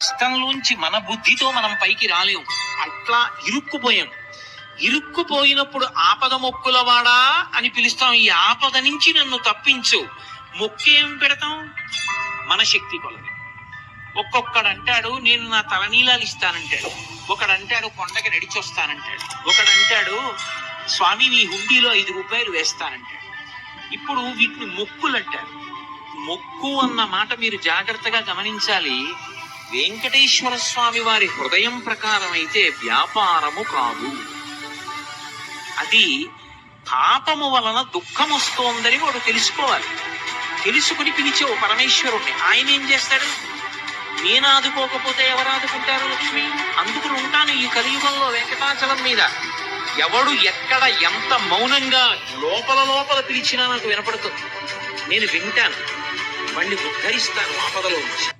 కష్టంలోంచి మన బుద్ధితో మనం పైకి రాలేము. అట్లా ఇరుక్కుపోయాం. ఇరుక్కుపోయినప్పుడు ఆపద మొక్కులవాడా అని పిలుస్తాం. ఈ ఆపద నుంచి నన్ను తప్పించు. మొక్కేం పెడతాం? మన శక్తి కొలది. ఒక్కొక్కడంటాడు నేను నా తలనీలాలు ఇస్తానంటాడు. ఒకడంటాడు కొండకి నడిచొస్తానంటాడు. ఒకడంటాడు స్వామి నీ హుండీలో 5 రూపాయలు వేస్తానంటాడు. ఇప్పుడు వీటిని మొక్కులు అంటారు. మొక్కు అన్న మాట మీరు జాగ్రత్తగా గమనించాలి. వెంకటేశ్వర స్వామి వారి హృదయం ప్రకారం అయితే వ్యాపారము కాదు. అది పాపము వలన దుఃఖం వస్తోందని వాడు తెలుసుకోవాలి. తెలుసుకుని పిలిచే ఓ పరమేశ్వరుణ్ణి. ఆయన ఏం చేస్తాడు? నేను ఆదుకోకపోతే ఎవరు ఆదుకుంటారు? లక్ష్మి. అందుకుని ఉంటాను ఈ కలియుగంలో వెంకటాచలం మీద. ఎవడు ఎక్కడ ఎంత మౌనంగా లోపల పిలిచినా నాకు వినపడుతుంది. నేను వింటాను, వాణ్ణి ఉద్ధరిస్తాను ఆపదలో నుంచి.